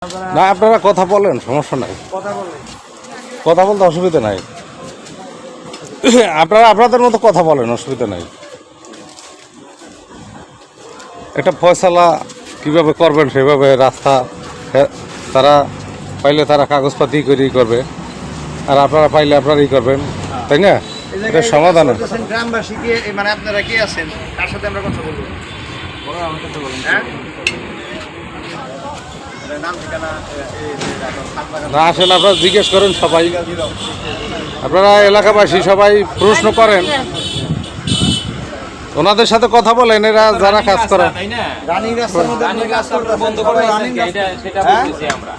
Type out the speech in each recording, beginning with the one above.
না আপনারা কথা বলেন, সমস্যা নাই, কথা বলতে অসুবিধা নাই। আপনারা আপনাদের মতো কথা বলেন, অসুবিধা নাই। একটা ফয়সালা কীভাবে করবেন সেভাবে রাস্তা তারা পাইলে তারা কাগজপাতি করেই করবে, আর আপনারা পাইলে আপনারাই করবেন, তাই না? এটা সমাধান। গ্রামবাসীকে মানে আপনারা কে আছেন তার সাথে আমরা কথা বলবো। না আসেন, আপনারা জিজ্ঞেস করেন সবাই, আপনারা এলাকাবাসী সবাই প্রশ্ন করেন, ওনাদের সাথে কথা বলেন, এরা যারা কাজ করে। রানিং রাস্তার মধ্যে কাজ করতে বন্ধ করে রানিং রাস্তা সেটা বলতেছি আমরা।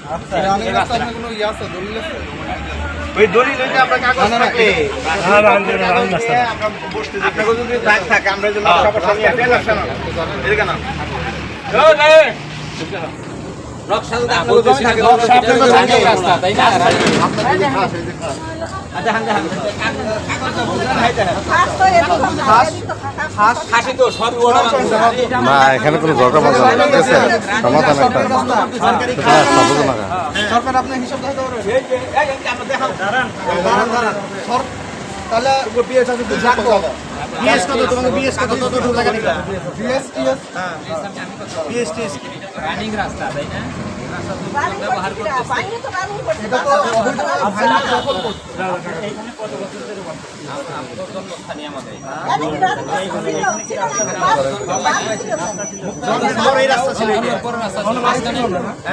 রানিং রাস্তা কোনো ইয়া আছে, দলিল আছে? ওই দলিল হইতে আমরা কাগজ থাকে রানিং রাস্তা আমরা বসতে যাই। আপনাদের যদি দাগ থাকে আমরা যে নকশা পছন্দ নিয়ে ফেল আসছে না এদিকে না ও যাই নকশা যদি আপনাদের জমি থাকে নকশা আপনাদের জানি রাস্তা তাই না? আচ্ছা হাঙ্গা হাঙ্গা খাসি তো সব ওরা না এখানে কোনো দরকার বাজার না, ঠিক আছে? সমাধান একটা সরকার আপনার হিসাব দেখাতে পারবে? এই যে আমরা দেখাও দাঁড়ান দাঁড়ান সর তাহলে বিএস আছে তো যা কত বিএস কত তোমাকে বিএস কত কত টাকা নিবা বিএস টিএস হ্যাঁ বিএস টিএস রানিং রাস্তা তাই না? ব্যবহার করতে পাইনি তো কারণ করতে এটা তো এখানে কত বছর ধরে আপনার জন্মস্থানীয় আমাদের এই রাস্তা ছিল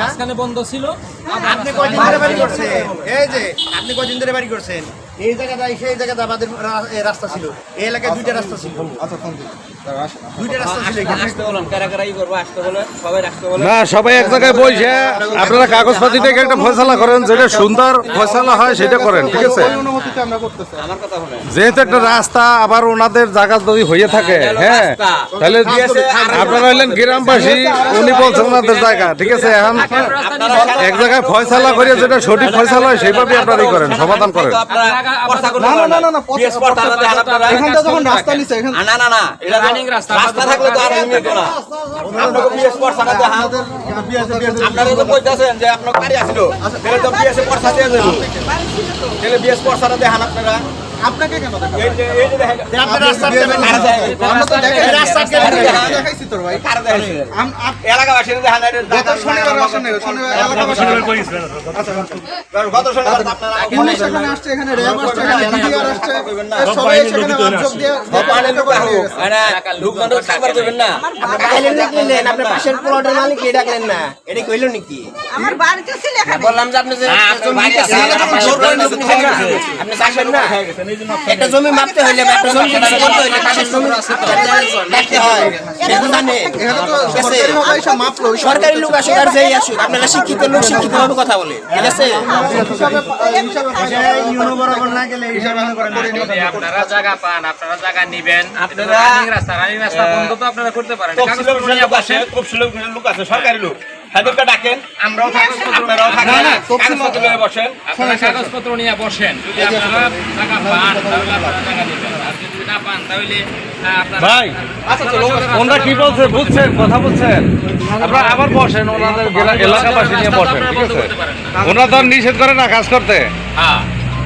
মাঝখানে বন্ধ ছিল। আপনি কয়দিন ধরে বাড়ি করছেন? এই যে আপনি কয়দিন ধরে বাড়ি করছেন? এই জায়গাটা সেই জায়গাটা আমাদের রাস্তা ছিল, এই এলাকায় দুইটা রাস্তা ছিল। আচ্ছা দুইটা রাস্তা ছিল। আসতে বলেন কারা কারাই করবো, আসতে বলেন সবাই আসতে বলেন না, সবাই এক জায়গায় বসে আপনারা কাগজপাতি থেকে একটা ফয়সালা করেন, যেটা সুন্দর ফয়সালা হয় সেটা করেন, ঠিক আছে? আমার কথা বলেন। যেহেতু একটা রাস্তা, আবার ওনাদের জায়গা যদি হয়ে থাকে, হ্যাঁ, তাহলে আপনারা হইলেন গ্রামবাসী, উনি বলছেন ওনাদের জায়গা, ঠিক আছে? এখন এক জায়গায় ফয়সালা করে যেটা সঠিক ফয়সালা হয় সেভাবে আপনারাই করেন, সমাধান করেন। এখানটা যখন রাস্তা নিছে না না না এটা রানিং রাস্তা, রাস্তা থাকলে তো আর এমনি তো না। আপনাকে বিএস পড়ছাটা দেন, আপনারা তো কইতাছেন যে আপনার গাড়ি আসলো, তাহলে তো বিএস পড়ছা দিয়ে যাবো, তাহলে বিএস পড়ছাটা দেখান আপনারা। আপনাকে কেন দেখাবো? এই যে দেখেন আপনি রাস্তা দেবেন, আমরা তো রাস্তা দেখাইছি তো ভাই, কার দেখাইছি? এলাকাবাসীরা দেখান, গত শনিবার আসেন, শনিবার এলাকাবাসীরা কইছিলেন। আচ্ছা গত শনিবার আপনারা পুলিশ এখানে আসছে, এখানে র‍্যাব আসছে, এখানে ডিআর আসছে, সবাই এখানে অভিযোগ দিয়ে পানি লোক আরে লোকজন খাবার দেবেন না। আপনি বাইরে নিলেন, আপনি পাশের প্লটের মালিক কি ডাকলেন না? এটা কইলো নাকি? আমার বাড়িতে ছিল এখানে, বললাম যে আপনি যে জমি আছে আপনি জোর করে নিছেন, আপনি চাইবেন না একটা জমি মাপতে হইলে একটা জমি করতে হইলে পাশের জমি দেখতে হয়। এখন জানেন এখানে তো সরকারি ভাবে সব মাপলো, সরকারি লোক আসে আর যেই আসুক, আপনারা শিক্ষিত লোক শিক্ষিতভাবে কথা বলে, ঠিক আছে? ইউনো বরাবর না গেলে হিসাব করেন, আপনারা জায়গা পান, আপনারা জায়গা নেবেন, আপনারা রানিং রাস্তা বন্ধ তো আপনারা করতে পারেন। কাগজপত্র নিয়ে বসেন, খুব সুলভ লোক আছে, সরকারি লোক, তাদেরকে ডাকেন, আমরাও থাকবো, আপনারাও থাকবেন, কাগজপত্র নিয়ে বসেন, আপনারা কাগজপত্র নিয়ে বসেন। যদি আপনারা জায়গা পান তাহলে আপনারা জায়গা নেবেন, আর যদি না পান তাহলে আপনারা ভাই ওনারা কি বলছে বুঝছেন, কথা বলছেন, আপনারা আবার বসেন, ওনাদের এলাকাবাসী নিয়ে বসেন, ঠিক আছে? ওনারা তো নিষেধ করে না কাজ করতে, হ্যাঁ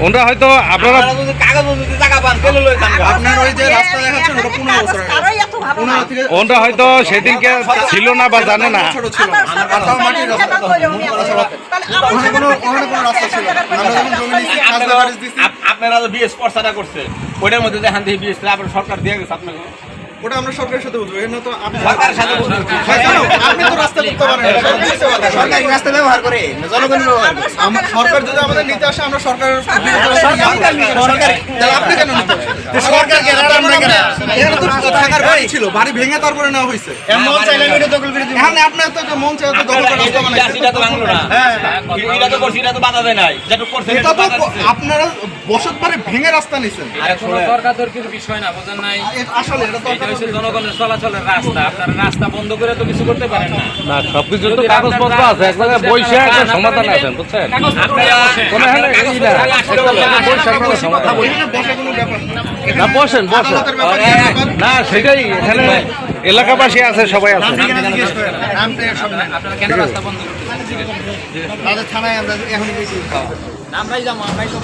ওনারা হয়তো আপনারা যদি কাগজ যদি টাকা পান তাহলে লই যান। আপনার ওই যে রাস্তা দেখাচ্ছেন ওটা 15 বছর কারোই এত ভালো না। ওনারা হয়তো সেদিনকে ছিল না বা জানে না। আমার কথা মাটি রাস্তা ওখানে কোনো রাস্তা ছিল না। আমরা যখন জমি নিছি কাজ বাড়ি দিছি, আপনারা যে বিএস পড়ছাটা করছে ওটার মধ্যে দেখান দিয়ে বিএস আপনার সরকার দিয়ে গেছে আপনাকে। ওটা আমরা সরকারের সাথে বুঝবো, এর না তো আপনি সরকারের সাথে বুঝবো। আপনি তো রাস্তা করতে পারেন, সরকার রাস্তা ব্যবহার করে জনগণ ব্যবহার করে। সরকার যদি আমাদের নিতে আসে আমরা সরকারের সরকার তাহলে আপনি কেন নিতে? সরকার কেন আমরা কেন? এখানে তো থাকার বাড়ি ছিল, বাড়ি ভেঙে তারপরে নেওয়া হয়েছে। মন চাইলে এটা দখল করে দিবেন। এখানে আপনি তো মন চাইলে তো দখল করে রাস্তা বানাইছেন। এটা তো ভাঙলো না। হ্যাঁ এটা তো করছি, এটা তো বাধা দেয় নাই, যেটা করছে এটা তো আপনারা বসত বাড়ি ভেঙে রাস্তা নিছেন। আর কোনো তর্কাতর্কির বিষয় না, বুঝেন নাই? আসলে এটা তো জনগণের চলাচলের রাস্তা, আপনারা রাস্তা বন্ধ করে তো কিছু করতে পারেন না। না সবকিছু তো কাগজপত্র আছে, এক জায়গায় বসে একটা সমাধান আছেন, বুঝছেন? কোনো এখানে এই না, না বসেন বসেন, না সেটাই, এখানে এলাকাবাসী আছে, সবাই আছে। আপনারা কেন রাস্তা বন্ধ করতে ঠিক আছে তাদের থানায় আমরা এখন গেছি আমরাই যাবো আমরাই সব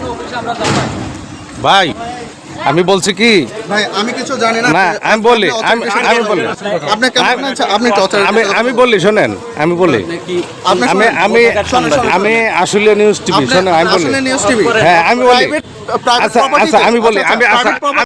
অফিসে আমরা যাবো ভাই আমি বলছি কি ভাই আমি কিছু জানি না না আমি বলি আমি বলি আপনি কেমন আছেন আপনি টর্চার আমি বলি শোনেন আমি বলি আপনি আমি আমি আমি আসলে নিউজ টিভি শোনেন আমি বলি আসলে নিউজ টিভি হ্যাঁ আমি বলি প্রাইভেট আচ্ছা আচ্ছা আমি বলি আমি আচ্ছা